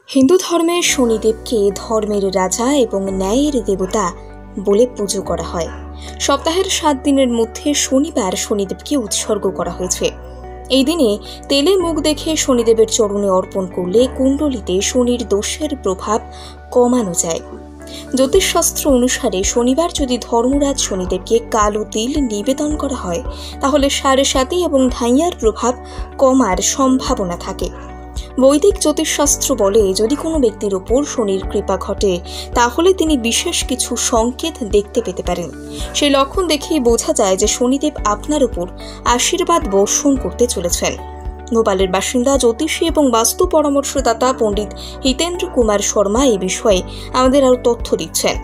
হিন্দু ধর্মে শনিদেবকে ধর্মের রাজা এবং ন্যায়ের দেবতা বলে পুজো করা হয়। সপ্তাহের 7 দিনের মধ্যে শনিবার শনিদেবকে উৎসর্গ করা হয়েছে। এই দিনে তেলে মুখ দেখে শনিদেবের চরণে অর্পণ করলে কুণ্ডলিতে শনির দোষের প্রভাব কমানো যায়। জ্যোতিষশাস্ত্র অনুসারে শনিবার যদি ধর্মরাজ শনিদেবকে কালো তিল নিবেদন করা হয় তাহলে সাড়ে এবং ধাইয়ার প্রভাব কমার সম্ভাবনা থাকে। বৈদিক জ্যোতিষশাস্ত্র বলে যদি কোনো ব্যক্তির ওপর শনির কৃপা ঘটে তাহলে তিনি বিশেষ কিছু সংকেত দেখতে পেতে পারেন। সেই লক্ষণ দেখেই বোঝা যায় যে শনিদেব আপনার উপর আশীর্বাদ বর্ষণ করতে চলেছেন। ভোপালের বাসিন্দা জ্যোতিষী এবং বাস্তু পরামর্শদাতা পণ্ডিত হিতেন্দ্র কুমার শর্মা এই বিষয়ে আমাদের আরও তথ্য দিচ্ছেন।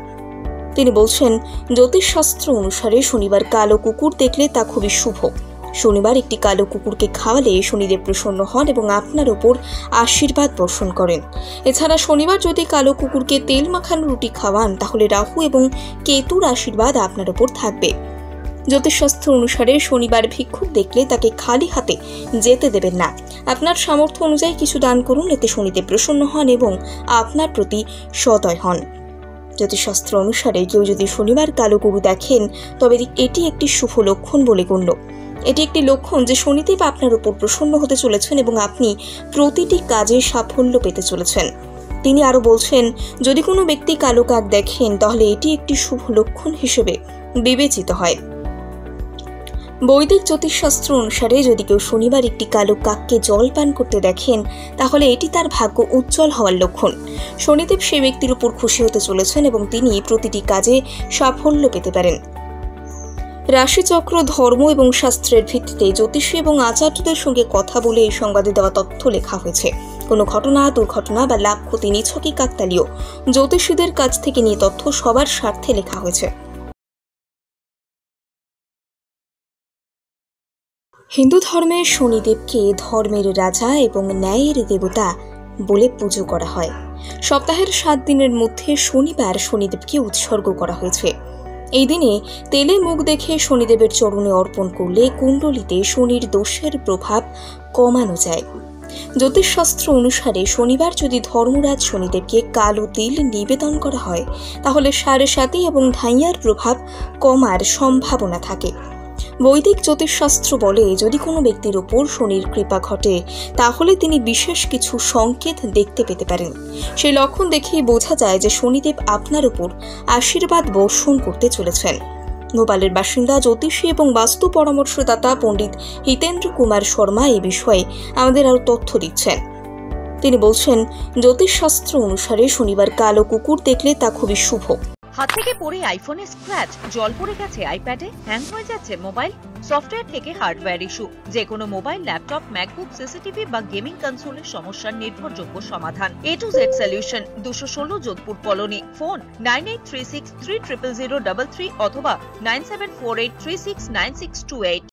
তিনি বলছেন, জ্যোতিষশাস্ত্র অনুসারে শনিবার কালো কুকুর দেখলে তা খুবই শুভ। শনিবার একটি কালো কুকুরকে খাওয়ালে শনিদেব প্রসন্ন হন এবং আপনার ওপর আশীর্বাদ বর্ষণ করেন। এছাড়া শনিবার যদি কালো কুকুরকে তেল মাখানো রুটি খাওয়ান তাহলে রাহু এবং কেতুর আশীর্বাদ আপনার ওপর থাকবে। জ্যোতিষশাস্ত্র অনুসারে শনিবার ভিক্ষুক দেখলে তাকে খালি হাতে যেতে দেবেন না। আপনার সামর্থ্য অনুযায়ী কিছু দান করুন, এতে শনিদেব প্রসন্ন হন এবং আপনার প্রতি সদয় হন। জ্যোতিষশাস্ত্র অনুসারে কেউ যদি শনিবার কালো গরু দেখেন তবে এটি একটি শুভ লক্ষণ বলে গণ্য। এটি একটি লক্ষণ যে শনিদেব আপনার উপর প্রসন্ন হতে চলেছেন এবং আপনি প্রতিটি কাজে সাফল্য পেতে চলেছেন। তিনি আরও বলছেন, যদি কোনো ব্যক্তি কালো কাক দেখেন তাহলে এটি একটি শুভ লক্ষণ হিসেবে বিবেচিত হয়। বৈদিক জ্যোতিষশাস্ত্র অনুসারে যদি কেউ শনিবার একটি কালো কাককে জল পান করতে দেখেন তাহলে এটি তার ভাগ্য উজ্জ্বল হওয়ার লক্ষণ। শনিদেব সেই ব্যক্তির উপর খুশি হতে চলেছেন এবং তিনি প্রতিটি কাজে সাফল্য পেতে পারেন। রাশিচক্র, ধর্ম এবং শাস্ত্রের ভিত্তিতে জ্যোতিষী এবং আচার্যদের সঙ্গে কথা বলে এই সংবাদে দেওয়া তথ্য লেখা হয়েছে। কোনো ঘটনা, দুর্ঘটনা বা লাভ ক্ষতি নিছকই কাকতালীয়। জ্যোতিষীদের কাছ থেকে নিয়ে তথ্য সবার স্বার্থে লেখা হয়েছে। হিন্দু ধর্মে শনিদেবকে ধর্মের রাজা এবং ন্যায়ের দেবতা বলে পুজো করা হয়। সপ্তাহের 7 দিনের মধ্যে শনিবার শনিদেবকে উৎসর্গ করা হয়েছে। এই দিনে তেলে মুখ দেখে শনিদেবের চরণে অর্পণ করলে কুণ্ডলিতে শনির দোষের প্রভাব কমানো যায়। জ্যোতিষশাস্ত্র অনুসারে শনিবার যদি ধর্মরাজ শনিদেবকে কালো তিল নিবেদন করা হয় তাহলে সাড়ে এবং ধাইয়ার প্রভাব কমার সম্ভাবনা থাকে। বৈদিক জ্যোতিষশাস্ত্র বলে যদি কোনো ব্যক্তির ওপর শনির কৃপা ঘটে তাহলে তিনি বিশেষ কিছু সংকেত দেখতে পেতে পারেন। সেই লক্ষণ দেখেই বোঝা যায় যে শনিদেব আপনার উপর আশীর্বাদ বর্ষণ করতে চলেছেন। ভোপালের বাসিন্দা জ্যোতিষী এবং বাস্তু পরামর্শদাতা পণ্ডিত হিতেন্দ্র কুমার শর্মা এই বিষয়ে আমাদের আরও তথ্য দিচ্ছেন। তিনি বলছেন, জ্যোতিষশাস্ত্র অনুসারে শনিবার কালো কুকুর দেখলে তা খুবই শুভ। হাত থেকে পড়ে আইফোনে স্ক্র্যাচ, জল পড়ে গেছে আইপ্যাডে, হ্যাং হয়ে যাচ্ছে মোবাইল, সফটওয়্যার থেকে হার্ডওয়্যার ইস্যু, যে কোনো মোবাইল, ল্যাপটপ, ম্যাকবুক, সিসিটিভি বা গেমিং কনসোলের সমস্যার নির্ভরযোগ্য সমাধান। A to Z solution, 216 Jodhpur colony. Phone 9836300033 অথবা 9748369628।